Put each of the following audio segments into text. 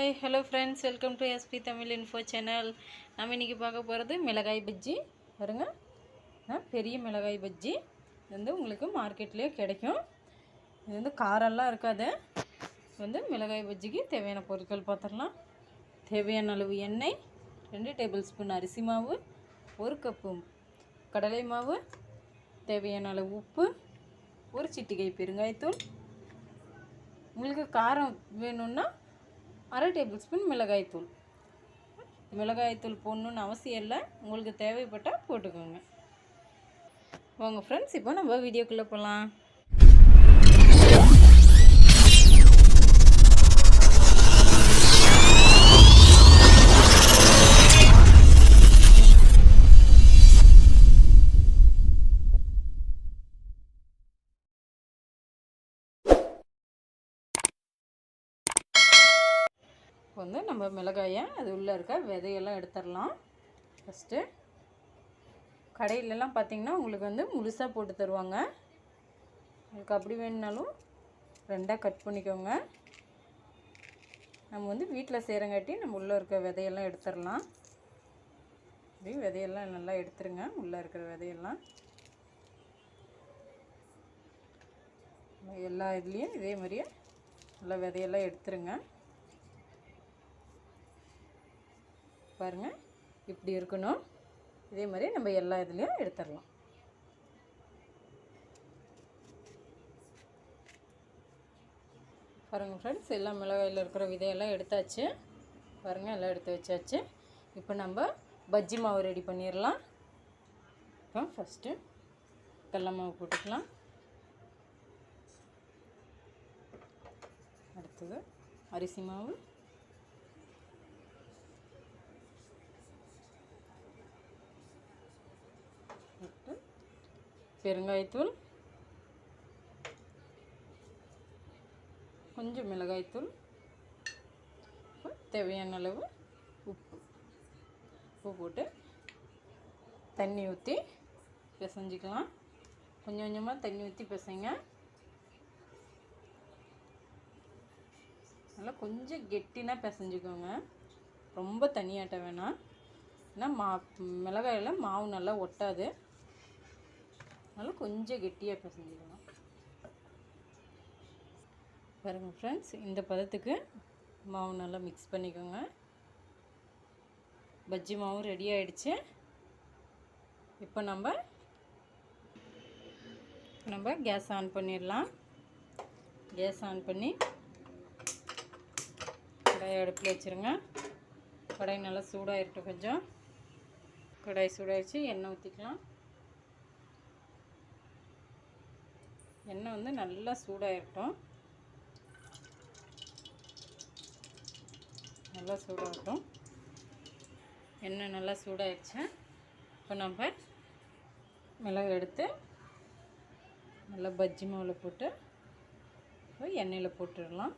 Hi hello friends, welcome to SP Tamil info channel. நம்ம இன்றைக்கி பார்க்க போகிறது மிளகாய் பஜ்ஜி. பாருங்க, பெரிய மிளகாய் பஜ்ஜி. இது வந்து உங்களுக்கு மார்க்கெட்லேயே கிடைக்கும். இது வந்து காரெல்லாம் இருக்காது. இது வந்து மிளகாய் பஜ்ஜிக்கு தேவையான பொருட்கள் பார்த்துடலாம். தேவையான அளவு எண்ணெய், 2 டேபிள் ஸ்பூன் அரிசி மாவு, 1 கப்பு கடலை மாவு, தேவையான அளவு உப்பு, 1 சிட்டிகை பெருங்காயத்தூள். உங்களுக்கு காரம் வேணும்னா 1/2 டேபிள் ஸ்பூன் மிளகாய்த்தூள். மிளகாய்த்தூள் போடணுன்னு அவசியம் இல்லை, உங்களுக்கு தேவைப்பட்டால் போட்டுக்கோங்க. வாங்க ஃப்ரெண்ட்ஸ், இப்போ நம்ம வீடியோக்குள்ளே போகலாம். இப்போ வந்து நம்ம மிளகாயை அது உள்ளே இருக்க விதையெல்லாம் எடுத்துடலாம். ஃபஸ்ட்டு கடையிலலாம் பார்த்திங்கன்னா உங்களுக்கு வந்து முழுசாக போட்டு தருவாங்க. உங்களுக்கு அப்படி வேணுனாலும் 2ஆக கட் பண்ணிக்கோங்க. நம்ம வந்து வீட்டில் செய்கிறங்காட்டி நம்ம உள்ளே இருக்க விதையெல்லாம் எடுத்துடலாம். இப்படி விதையெல்லாம் நல்லா எடுத்துருங்க. உள்ளே இருக்கிற விதையெல்லாம் எல்லா இதுலேயும் இதே மாதிரியே நல்லா விதையெல்லாம் எடுத்துருங்க. பாருங்கள், இப்படி இருக்கணும். இதே மாதிரி நம்ம எல்லா இதுலேயும் எடுத்துடலாம். பாருங்கள் ஃப்ரெண்ட்ஸ், எல்லா மிளகாயில் இருக்கிற விதையெல்லாம் எடுத்தாச்சு. பாருங்கள், எல்லாம் எடுத்து வச்சாச்சு. இப்போ நம்ம பஜ்ஜி மாவு ரெடி பண்ணிடலாம். இப்போ ஃபஸ்ட்டு கடலை மாவு போட்டுக்கலாம். அடுத்தது அரிசி மாவு, பெருங்காயத்தூள், கொஞ்சம் மிளகாய்த்தூள், தேவையான அளவு உப்பு போட்டு தண்ணி ஊற்றி பிசைஞ்சிக்கலாம். கொஞ்சம் கொஞ்சமாக தண்ணி ஊற்றி பிசைங்க. நல்லா கொஞ்சம் கெட்டினா பிசைஞ்சிக்கோங்க, ரொம்ப தண்ணியாட்ட வேணாம். ஏன்னா மிளகாயில் மாவு நல்லா ஒட்டாது. அதனால் கொஞ்சம் கெட்டியாக பிசைஞ்சிக்கலாம். பாருங்கள் ஃப்ரெண்ட்ஸ், இந்த பதத்துக்கு மாவு நல்லா மிக்ஸ் பண்ணிக்கோங்க. பஜ்ஜி மாவு ரெடி ஆகிடுச்சு. இப்போ நம்ம கேஸ் ஆன் பண்ணிடலாம். கேஸ் ஆன் பண்ணி கடாயை அடுப்பில் வச்சுருங்க. கடாய் நல்லா சூடாகிருக்கட்டும். கொஞ்சம் கடாய் சூடாகிடுச்சு. எண்ணெய் ஊற்றிக்கலாம். எண்ணெய் வந்து நல்லா சூடாகிருக்கட்டும். நல்லா சூடாகட்டும். எண்ணெய் நல்லா சூடாகிடுச்சு. இப்போ நம்ம மிளகு எடுத்து நல்லா பஜ்ஜி மாவில் போட்டு எண்ணெயில் போட்டுடலாம்.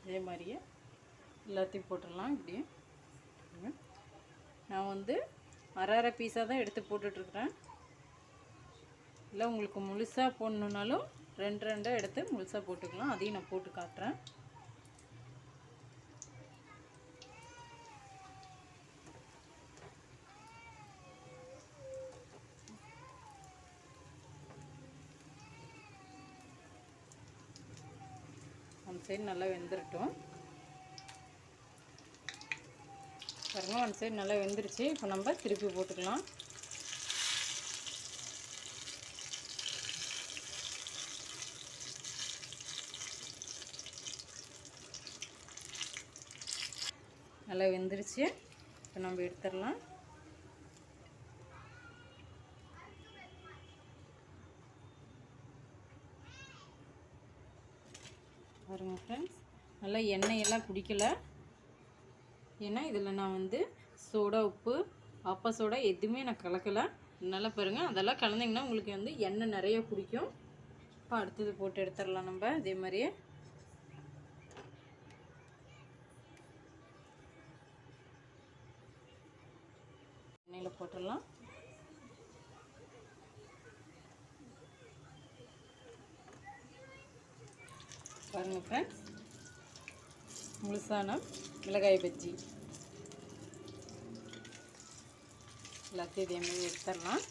இதே மாதிரியே எல்லாத்தையும் போட்டுடலாம். இப்படி நான் வந்து அரை பீஸாக தான் எடுத்து போட்டுட்ருக்குறேன். இல்லை உங்களுக்கு முழுசாக போடணுன்னாலும் 2 எடுத்து முழுசாக போட்டுக்கலாம். அதையும் நான் போட்டு காட்டுறேன். அந்த சைடு நல்லா வெந்துடட்டும். பாருங்கள், ஒன் சைடு நல்லா வெந்துருச்சு. இப்போ நம்ம திருப்பி போட்டுக்கலாம். நல்லா வெந்துருச்சு. இப்போ நம்ம எடுத்துடலாம். பாருங்கள் ஃப்ரெண்ட்ஸ், நல்லா எண்ணெயெல்லாம் குடிக்கலை. ஏன்னா இதில் நான் வந்து சோடா, உப்பு, ஆப்பா சோடா எதுவுமே நான் கலக்கலை. நல்லா பாருங்கள், அதெல்லாம் கலந்திங்கன்னா உங்களுக்கு வந்து எண்ணெய் நிறைய குடிக்கும். இப்போ அடுத்தது போட்டு எடுத்துடலாம். நம்ம இதே மாதிரியே எண்ணெயில் முழுசாக போட்டுடலாம். பாருங்கள் ஃப்ரெண்ட்ஸ், முழுசான மிளகாய் பஜ்ஜி எல்லாத்தையும் இதே மாதிரி எடுத்துடலாம்.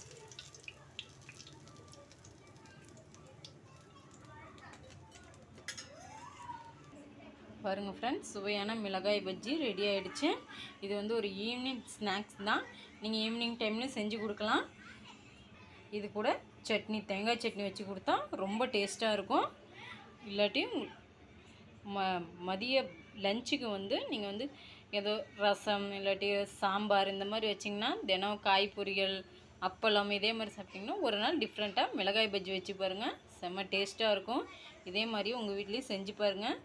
பாருங்கள் ஃப்ரெண்ட்ஸ், சுவையான மிளகாய் பஜ்ஜி ரெடி ஆகிடுச்சு. இது வந்து ஒரு ஈவினிங் ஸ்நாக்ஸ் தான். நீங்கள் ஈவினிங் டைமில் செஞ்சு கொடுக்கலாம். இது கூட சட்னி, தேங்காய் சட்னி வச்சு கொடுத்தா ரொம்ப டேஸ்ட்டாக இருக்கும். இல்லாட்டி மதிய லஞ்சுக்கு வந்து நீங்கள் வந்து ஏதோ ரசம் இல்லாட்டி சாம்பார் இந்த மாதிரி வச்சிங்கன்னா, தினம் காய் பொரியல், அப்பளம் இதே மாதிரி சாப்பிட்டிங்கன்னா ஒரு நாள் டிஃப்ரெண்ட்டாக மிளகாய் பஜ்ஜி வச்சு பாருங்கள். செம்ம டேஸ்ட்டாக இருக்கும். இதே மாதிரி உங்கள் வீட்லேயும் செஞ்சு பாருங்கள்.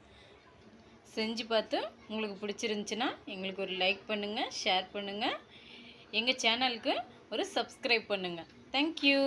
செஞ்சு பார்த்து உங்களுக்கு பிடிச்சிருந்துச்சின்னா எங்களுக்கு ஒரு லைக் பண்ணுங்கள், ஷேர் பண்ணுங்கள், எங்கள் சேனலுக்கு ஒரு சப்ஸ்கிரைப் பண்ணுங்கள். தேங்க்யூ.